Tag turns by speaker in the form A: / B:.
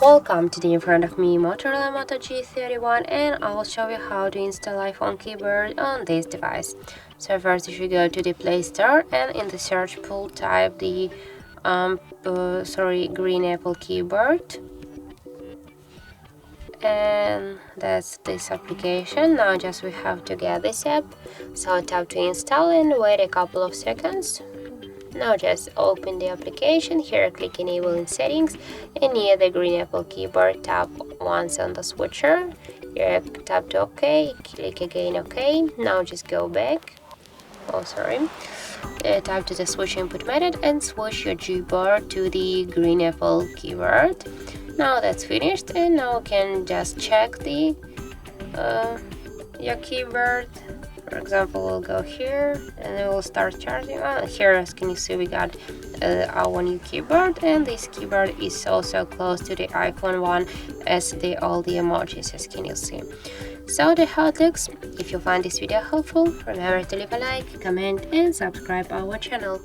A: Welcome to the in front of me Motorola Moto G31, and I'll show you how to install iPhone keyboard on this device. So first you should go to the Play Store and in the search pool type the green Apple keyboard, and that's this application. Now just we have to get this app, so tap to install and wait a couple of seconds. Now just open the application. Here click enable in settings, and near the green Apple keyboard tap once on the switcher. Here tap to OK, click again OK. Now just go back. Tap to the switch input method and switch your keyboard to the green Apple keyboard. Now that's finished, and now you can just check the your keyboard. For example, we'll go here and it will start charging. Here, as can you see, we got our new keyboard, and this keyboard is also close to the iPhone one as all the emojis, as can you see. So that's how it looks. If you find this video helpful, remember to leave a like, comment and subscribe our channel.